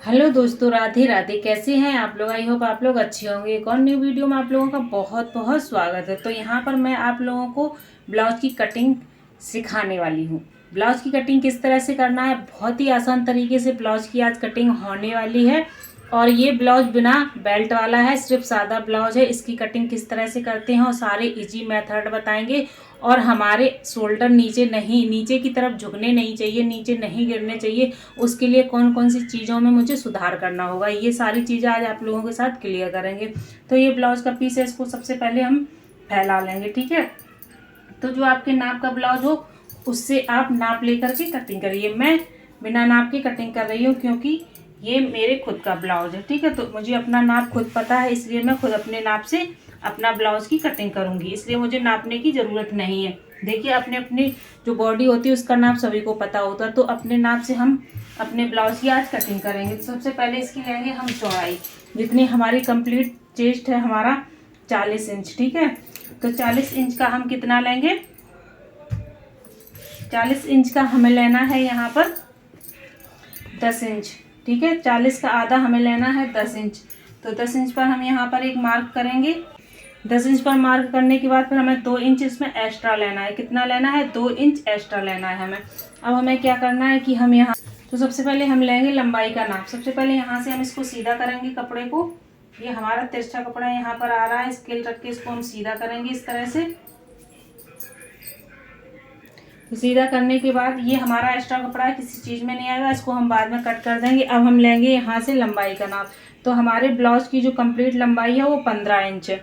Hello दोस्तों, राधे राधे। कैसे हैं आप लोग? आई होप आप लोग अच्छे होंगे। एक और न्यू वीडियो में आप लोगों का बहुत बहुत स्वागत है। तो यहाँ पर मैं आप लोगों को ब्लाउज की कटिंग सिखाने वाली हूँ। ब्लाउज की कटिंग किस तरह से करना है, बहुत ही आसान तरीके से ब्लाउज की आज कटिंग होने वाली है। और ये ब्लाउज बिना बेल्ट वाला है, सिर्फ सादा ब्लाउज है। इसकी कटिंग किस तरह से करते हैं और सारे इजी मेथड बताएंगे। और हमारे शोल्डर नीचे की तरफ झुकने नहीं चाहिए, नीचे नहीं गिरने चाहिए। उसके लिए कौन कौन सी चीज़ों में मुझे सुधार करना होगा, ये सारी चीज़ें आज आप लोगों के साथ क्लियर करेंगे। तो ये ब्लाउज का पीस है, इसको सबसे पहले हम फैला लेंगे। ठीक है, तो जो आपके नाप का ब्लाउज हो उससे आप नाप लेकर के कटिंग करिए। मैं बिना नाप की कटिंग कर रही हूँ क्योंकि ये मेरे खुद का ब्लाउज है। ठीक है, तो मुझे अपना नाप खुद पता है, इसलिए मैं खुद अपने नाप से अपना ब्लाउज की कटिंग करूँगी, इसलिए मुझे नापने की ज़रूरत नहीं है। देखिए, अपने अपनी जो बॉडी होती है उसका नाप सभी को पता होता है, तो अपने नाप से हम अपने ब्लाउज की आज कटिंग करेंगे। तो सबसे पहले इसकी लेंगे हम चौड़ाई, जितनी हमारी कंप्लीट चेस्ट है हमारा 40 इंच। ठीक है, तो 40 इंच का हम कितना लेंगे, 40 इंच का हमें लेना है यहाँ पर 10 इंच। ठीक है, 40 का आधा हमें लेना है 10 इंच। तो 10 इंच पर हम यहाँ पर एक मार्क करेंगे। 10 इंच पर मार्क करने के बाद फिर हमें 2 इंच इसमें एक्स्ट्रा लेना है। कितना लेना है, 2 इंच एक्स्ट्रा लेना है हमें। अब हमें क्या करना है कि हम यहाँ, तो सबसे पहले हम लेंगे लंबाई का नाप। सबसे पहले यहाँ से हम इसको सीधा करेंगे कपड़े को। ये हमारा तिरछा कपड़ा यहाँ पर आ रहा है, स्केल रख के इसको हम सीधा करेंगे इस तरह से। तो सीधा करने के बाद ये हमारा एक्स्ट्रा कपड़ा है, किसी चीज़ में नहीं आएगा, इसको हम बाद में कट कर देंगे। अब हम लेंगे यहाँ से लंबाई का नाप। तो हमारे ब्लाउज की जो कंप्लीट लंबाई है वो 15 इंच है।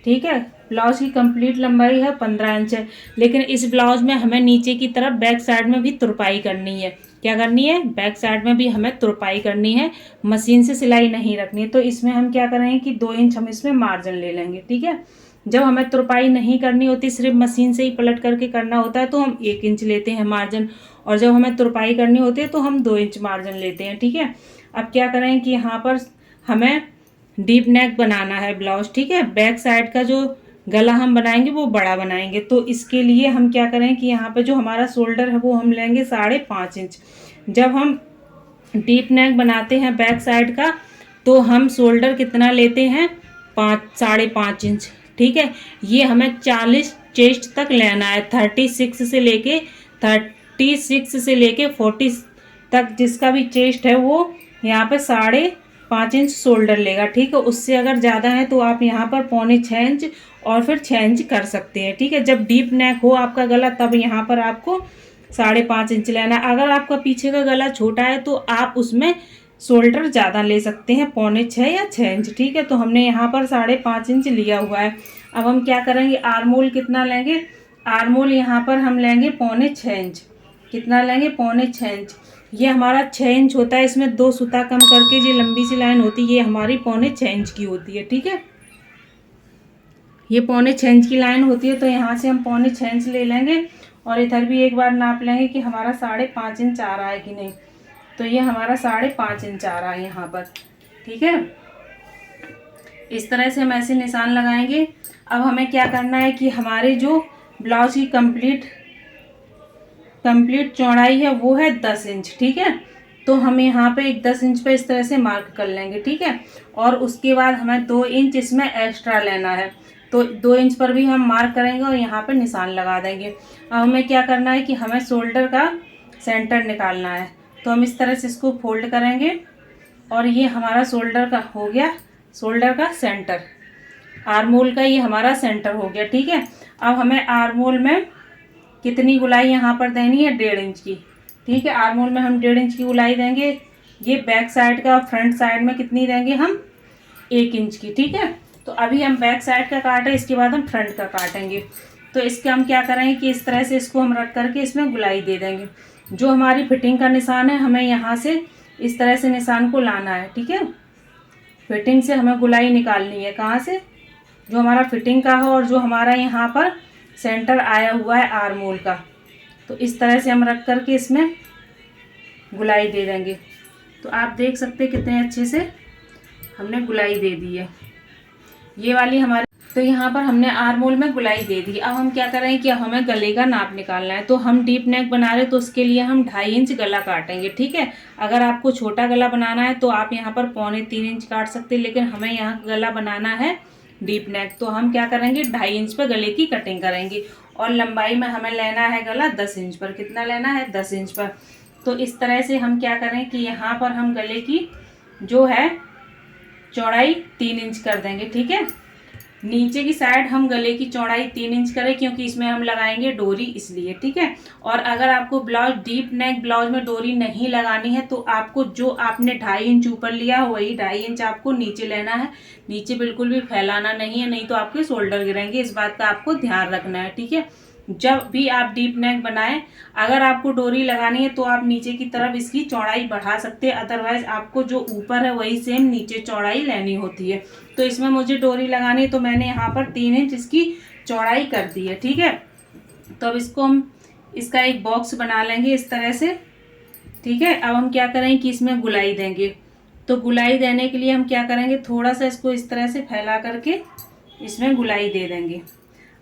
ठीक है, ब्लाउज की कंप्लीट लंबाई है 15 इंच है। लेकिन इस ब्लाउज में हमें नीचे की तरफ बैक साइड में भी तुरपाई करनी है। क्या करनी है, बैक साइड में भी हमें तुरपाई करनी है, मशीन से सिलाई नहीं रखनी है। तो इसमें हम क्या करेंगे कि 2 इंच हम इसमें मार्जिन ले लेंगे। ठीक है, जब हमें तुरपाई नहीं करनी होती, सिर्फ मशीन से ही पलट करके करना होता है, तो हम 1 इंच लेते हैं मार्जिन। और जब हमें तुरपाई करनी होती है तो हम 2 इंच मार्जिन लेते हैं। ठीक है, अब क्या करें कि यहाँ पर हमें डीप नेक बनाना है ब्लाउज। ठीक है, बैक साइड का जो गला हम बनाएंगे वो बड़ा बनाएंगे। तो इसके लिए हम क्या करें कि यहाँ पे जो हमारा शोल्डर है वो हम लेंगे 5.5 इंच। जब हम डीप नेक बनाते हैं बैक साइड का तो हम शोल्डर कितना लेते हैं, 5.5 इंच। ठीक है, ये हमें 40 चेस्ट तक लेना है। 36 से लेके 40 तक जिसका भी चेस्ट है वो यहाँ पे 5.5 इंच शोल्डर लेगा। ठीक है, उससे अगर ज़्यादा है तो आप यहाँ पर 5.25 इंच और फिर 6 इंच कर सकते हैं। ठीक है, जब डीप नेक हो आपका गला तब यहाँ पर आपको 5.5 इंच लेना है। अगर आपका पीछे का गला छोटा है तो आप उसमें शोल्डर ज़्यादा ले सकते हैं, 5.25 या 6 इंच। ठीक है, तो हमने यहाँ पर 5.5 इंच लिया हुआ है। अब हम क्या करेंगे, आर्मोल कितना लेंगे, आर्मोल यहाँ पर हम लेंगे 5.25 इंच। कितना लेंगे, 5.25 इंच। ये हमारा 6 इंच होता है, इसमें 2 सूता कम करके जो लंबी सी लाइन होती है ये हमारी 5.25 इंच की होती है। ठीक है, ये 5.25 इंच की लाइन होती है, तो यहाँ से हम 5.25 इंच ले लेंगे। और इधर भी एक बार नाप लेंगे कि हमारा 5.5 इंच आ रहा है कि नहीं। तो ये हमारा 5.5 इंच आ रहा है यहाँ पर। ठीक है, इस तरह से हम ऐसे निशान लगाएंगे। अब हमें क्या करना है कि हमारे जो ब्लाउज की कंप्लीट चौड़ाई है वो है 10 इंच। ठीक है, तो हम यहाँ पे एक 10 इंच पे इस तरह से मार्क कर लेंगे। ठीक है, और उसके बाद हमें 2 इंच इसमें एक्स्ट्रा लेना है। तो 2 इंच पर भी हम मार्क करेंगे और यहाँ पे निशान लगा देंगे। अब हमें क्या करना है कि हमें शोल्डर का सेंटर निकालना है। तो हम इस तरह से इसको फोल्ड करेंगे और ये हमारा शोल्डर का हो गया, शोल्डर का सेंटर, आर्मोल का ये हमारा सेंटर हो गया। ठीक है, अब हमें आर्मोल में कितनी गुलाई यहाँ पर देनी है, 1.5 इंच की। ठीक है, आर्मोल में हम 1.5 इंच की गुलाई देंगे। ये बैक साइड का, फ्रंट साइड में कितनी देंगे हम, 1 इंच की। ठीक है, तो अभी हम बैक साइड का काटे, इसके बाद हम फ्रंट का काटेंगे। तो इसके हम क्या करेंगे कि इस तरह से इसको हम रख करके इसमें गुलाई दे देंगे। जो हमारी फिटिंग का निशान है हमें यहाँ से इस तरह से निशान को लाना है। ठीक है, फिटिंग से हमें गुलाई निकालनी है, कहाँ से, जो हमारा फिटिंग का हो और जो हमारा यहाँ पर सेंटर आया हुआ है आर्मोल का। तो इस तरह से हम रख करके इसमें गुलाई दे देंगे। तो आप देख सकते हैं कितने अच्छे से हमने गुलाई दे दी है। ये वाली हमारी तो यहाँ पर हमने आर्म होल में गुलाई दे दी। अब हम क्या कर रहे हैं कि अब हमें गले का नाप निकालना है। तो हम डीप नेक बना रहे हैं तो उसके लिए हम 2.5 इंच गला काटेंगे, ठीक है। अगर आपको छोटा गला बनाना है तो आप यहाँ पर 2.25 इंच काट सकते हैं, लेकिन हमें यहाँ गला बनाना है डीप नेक, तो हम क्या करेंगे 2.5 इंच पर गले की कटिंग करेंगे। और लंबाई में हमें लेना है गला 10 इंच पर। कितना लेना है? 10 इंच पर। तो इस तरह से हम क्या करें कि यहाँ पर हम गले की जो है चौड़ाई 3 इंच कर देंगे, ठीक है। नीचे की साइड हम गले की चौड़ाई 3 इंच करें, क्योंकि इसमें हम लगाएंगे डोरी, इसलिए, ठीक है। और अगर आपको ब्लाउज डीप नेक ब्लाउज में डोरी नहीं लगानी है तो आपको जो आपने 2.5 इंच ऊपर लिया वही 2.5 इंच आपको नीचे लेना है। नीचे बिल्कुल भी फैलाना नहीं है, नहीं तो आपके शोल्डर गिरेंगे। इस बात का आपको ध्यान रखना है, ठीक है। जब भी आप डीप नेक बनाएं, अगर आपको डोरी लगानी है तो आप नीचे की तरफ इसकी चौड़ाई बढ़ा सकते हैं, अदरवाइज आपको जो ऊपर है वही सेम नीचे चौड़ाई लेनी होती है। तो इसमें मुझे डोरी लगानी है तो मैंने यहाँ पर 3 इंच इसकी चौड़ाई कर दी है, ठीक है। तो अब इसको हम इसका एक बॉक्स बना लेंगे इस तरह से, ठीक है। अब हम क्या करेंगे कि इसमें गुलाई देंगे। तो गुलाई देने के लिए हम क्या करेंगे, थोड़ा सा इसको इस तरह से फैला करके इसमें गुलाई दे देंगे।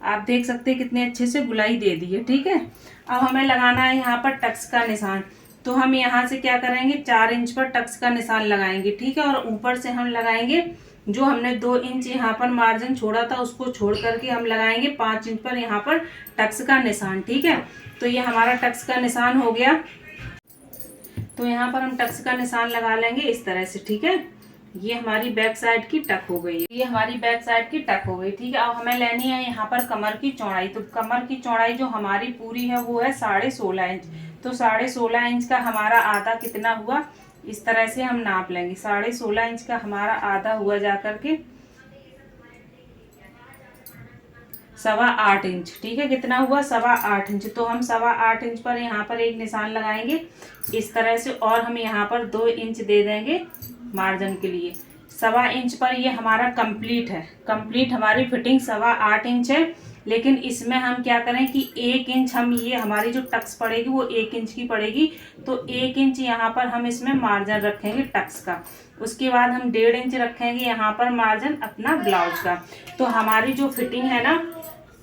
आप देख सकते हैं कितने अच्छे से गुलाई दे दी है, ठीक है। अब हमें लगाना है यहाँ पर टक्स का निशान। तो हम यहाँ से क्या करेंगे 4 इंच पर टक्स का निशान लगाएंगे, ठीक है। और ऊपर से हम लगाएंगे जो हमने 2 इंच यहाँ पर मार्जिन छोड़ा था उसको छोड़ करके हम लगाएंगे 5 इंच पर यहाँ पर टक्स का निशान, ठीक है। तो ये हमारा टक्स का निशान हो गया। तो यहाँ पर हम टक्स का निशान लगा लेंगे इस तरह से, ठीक है। ये हमारी बैक साइड की टक हो गई, ये हमारी बैक साइड की टक हो गई, ठीक है। अब हमें लेनी है यहाँ पर कमर की चौड़ाई। तो कमर की चौड़ाई जो हमारी पूरी है वो है 16.5 इंच। तो 16.5 इंच का हमारा आधा कितना हुआ, इस तरह से हम नाप लेंगे। 16.5 इंच का हमारा आधा हुआ जा करके 8.25 इंच, ठीक है। कितना हुआ? 8.25 इंच। तो हम 8.25 इंच पर यहाँ पर एक निशान लगाएंगे इस तरह से, और हम यहाँ पर 2 इंच दे देंगे मार्जिन के लिए। 1.25 इंच पर ये हमारा कंप्लीट है। कंप्लीट हमारी फिटिंग 8.25 इंच है, लेकिन इसमें हम क्या करें कि 1 इंच हम ये हमारी जो टक्स पड़ेगी वो 1 इंच की पड़ेगी। तो 1 इंच यहाँ पर हम इसमें मार्जिन रखेंगे टक्स का। उसके बाद हम 1.5 इंच रखेंगे यहाँ पर मार्जिन अपना ब्लाउज का। तो हमारी जो फिटिंग है ना,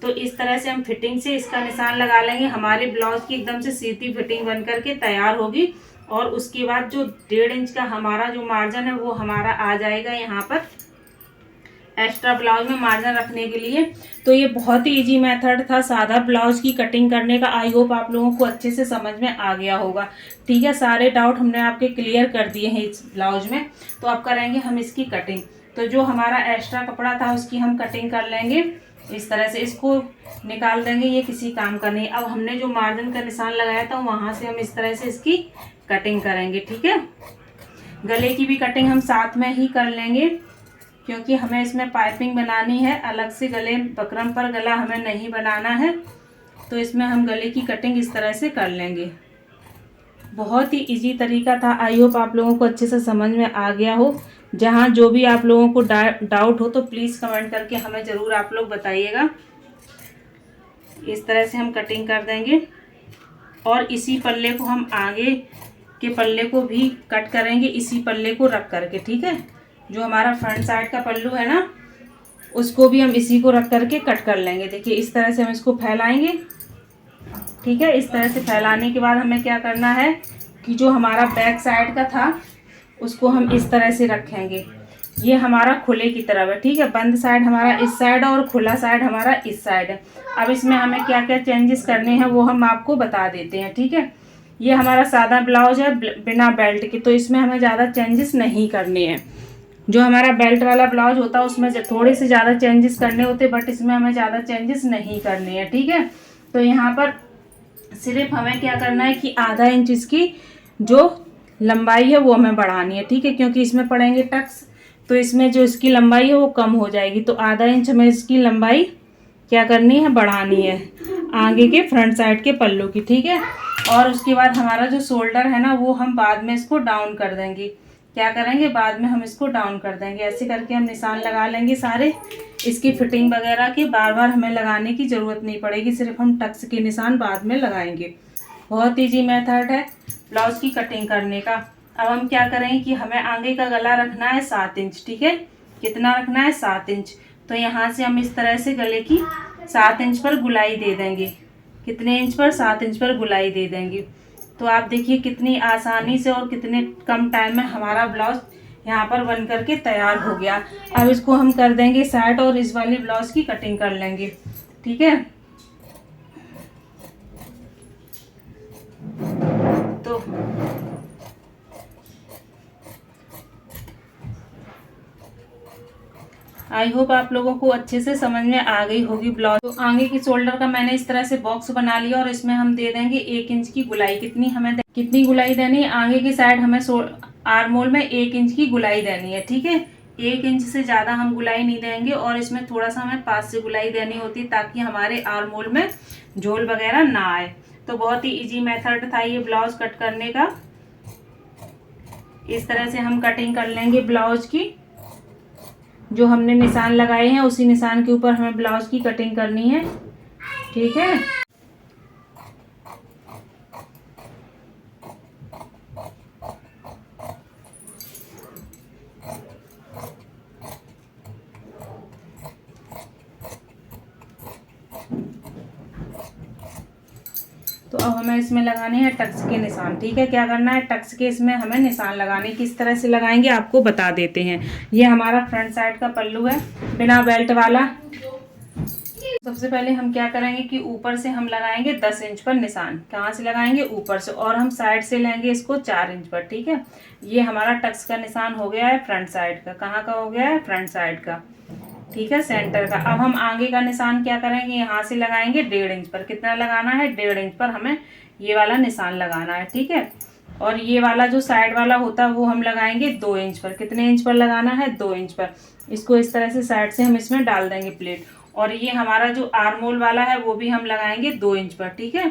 तो इस तरह से हम फिटिंग से इसका निशान लगा लेंगे। हमारे ब्लाउज की एकदम से सीधी फिटिंग बन करके तैयार होगी। और उसके बाद जो 1.5 इंच का हमारा जो मार्जिन है वो हमारा आ जाएगा यहाँ पर एक्स्ट्रा ब्लाउज में मार्जिन रखने के लिए। तो ये बहुत ही इजी मेथड था सादा ब्लाउज की कटिंग करने का। आई होप आप लोगों को अच्छे से समझ में आ गया होगा, ठीक है। सारे डाउट हमने आपके क्लियर कर दिए हैं इस ब्लाउज में। तो अब करेंगे हम इसकी कटिंग। तो जो हमारा एक्स्ट्रा कपड़ा था उसकी हम कटिंग कर लेंगे इस तरह से, इसको निकाल देंगे, ये किसी काम का नहीं। अब हमने जो मार्जिन का निशान लगाया था वहाँ से हम इस तरह से इसकी कटिंग करेंगे, ठीक है। गले की भी कटिंग हम साथ में ही कर लेंगे, क्योंकि हमें इसमें पाइपिंग बनानी है। अलग से गले बकरम पर गला हमें नहीं बनाना है। तो इसमें हम गले की कटिंग इस तरह से कर लेंगे। बहुत ही इजी तरीका था। आई होप आप लोगों को अच्छे से समझ में आ गया हो। जहाँ जो भी आप लोगों को डाउट हो तो प्लीज़ कमेंट करके हमें ज़रूर आप लोग बताइएगा। इस तरह से हम कटिंग कर देंगे और इसी पल्ले को हम आगे के पल्ले को भी कट करेंगे, इसी पल्ले को रख करके, ठीक है। जो हमारा फ्रंट साइड का पल्लू है ना उसको भी हम इसी को रख करके कट कर लेंगे। देखिए इस तरह से हम इसको फैलाएंगे, ठीक है। इस तरह से फैलाने के बाद हमें क्या करना है कि जो हमारा बैक साइड का था उसको हम इस तरह से रखेंगे। ये हमारा खुले की तरफ है, ठीक है। बंद साइड हमारा इस साइड है और खुला साइड हमारा इस साइड है। अब इसमें हमें क्या क्या चेंजेस करने हैं वो हम आपको बता देते हैं, ठीक है। ये हमारा सादा ब्लाउज है बिना बेल्ट के, तो इसमें हमें ज़्यादा चेंजेस नहीं करने हैं। जो हमारा बेल्ट वाला ब्लाउज होता है उसमें थोड़े से ज़्यादा चेंजेस करने होते, बट इसमें हमें ज़्यादा चेंजेस नहीं करने हैं, ठीक है। तो यहाँ पर सिर्फ हमें क्या करना है कि आधा इंच इसकी जो लंबाई है वो हमें बढ़ानी है, ठीक है। क्योंकि इसमें पड़ेंगे टक्स, तो इसमें जो इसकी लंबाई है वो कम हो जाएगी। तो आधा इंच हमें इसकी लंबाई क्या करनी है, बढ़ानी है आगे के फ्रंट साइड के पल्लू की, ठीक है। और उसके बाद हमारा जो शोल्डर है ना वो हम बाद में इसको डाउन कर देंगे। क्या करेंगे, बाद में हम इसको डाउन कर देंगे। ऐसे करके हम निशान लगा लेंगे सारे। इसकी फिटिंग वगैरह की बार बार हमें लगाने की ज़रूरत नहीं पड़ेगी, सिर्फ हम टक्स के निशान बाद में लगाएंगे। बहुत ईजी मेथड है ब्लाउज की कटिंग करने का। अब हम क्या करेंगे कि हमें आगे का गला रखना है 7 इंच, ठीक है। कितना रखना है, 7 इंच। तो यहाँ से हम इस तरह से गले की 7 इंच पर गुलाई दे देंगे। कितने इंच पर? 7 इंच पर गुलाई दे देंगे। तो आप देखिए कितनी आसानी से और कितने कम टाइम में हमारा ब्लाउज यहाँ पर बन करके तैयार हो गया। अब इसको हम कर देंगे साइड और इस वाली ब्लाउज की कटिंग कर लेंगे। ठीक है, तो आई होप आप लोगों को अच्छे से समझ में आ गई होगी ब्लाउज। तो आगे की शोल्डर का मैंने इस तरह से बॉक्स बना लिया और इसमें हम दे देंगे 1 इंच की गुलाई। कितनी गुलाई देनी है? आगे की साइड हमें आर्म होल में 1 इंच की गुलाई देनी है। ठीक है, 1 इंच से ज़्यादा हम गुलाई नहीं देंगे और इसमें थोड़ा सा हमें पास से गुलाई देनी होती है ताकि हमारे आर्म होल में झोल वगैरह ना आए। तो बहुत ही इजी मेथड था ये ब्लाउज कट करने का। इस तरह से हम कटिंग कर लेंगे ब्लाउज की। जो हमने निशान लगाए हैं उसी निशान के ऊपर हमें ब्लाउज की कटिंग करनी है। ठीक है, तो अब हमें इसमें लगाने हैं टक्स के निशान। ठीक है, क्या करना है? टक्स के इसमें हमें निशान लगाने। किस तरह से लगाएंगे आपको बता देते हैं। ये हमारा फ्रंट साइड का पल्लू है बिना बेल्ट वाला। सबसे पहले हम क्या करेंगे कि ऊपर से हम लगाएंगे 10 इंच पर निशान। कहाँ से लगाएंगे? ऊपर से। और हम साइड से लेंगे इसको 4 इंच पर। ठीक है, ये हमारा टक्स का निशान हो गया है फ्रंट साइड का। कहाँ का हो गया है? फ्रंट साइड का। ठीक है, सेंटर का। अब हम आगे का निशान क्या करेंगे? यहाँ से लगाएंगे 1.5 इंच पर। कितना लगाना है? 1.5 इंच पर हमें ये वाला निशान लगाना है। ठीक है, और ये वाला जो साइड वाला होता है वो हम लगाएंगे 2 इंच पर। कितने इंच पर लगाना है? 2 इंच पर। इसको इस तरह से साइड से हम इसमें डाल देंगे प्लेट। और ये हमारा जो आर्म होल वाला है वो भी हम लगाएंगे 2 इंच पर। ठीक है,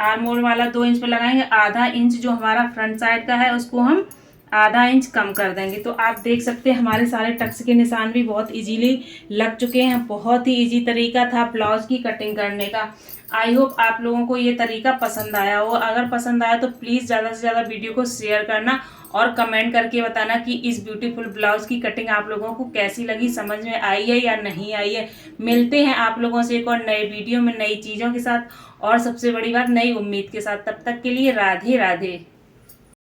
आर्म होल वाला 2 इंच पर लगाएंगे। आधा इंच जो हमारा फ्रंट साइड का है उसको हम आधा इंच कम कर देंगे। तो आप देख सकते हैं हमारे सारे टक्स के निशान भी बहुत इजीली लग चुके हैं। बहुत ही इजी तरीका था ब्लाउज की कटिंग करने का। आई होप आप लोगों को ये तरीका पसंद आया हो। अगर पसंद आया तो प्लीज़ ज़्यादा से ज़्यादा वीडियो को शेयर करना और कमेंट करके बताना कि इस ब्यूटीफुल ब्लाउज की कटिंग आप लोगों को कैसी लगी, समझ में आई है या नहीं आई है। मिलते हैं आप लोगों से एक और नए वीडियो में नई चीज़ों के साथ और सबसे बड़ी बात नई उम्मीद के साथ। तब तक के लिए राधे राधे।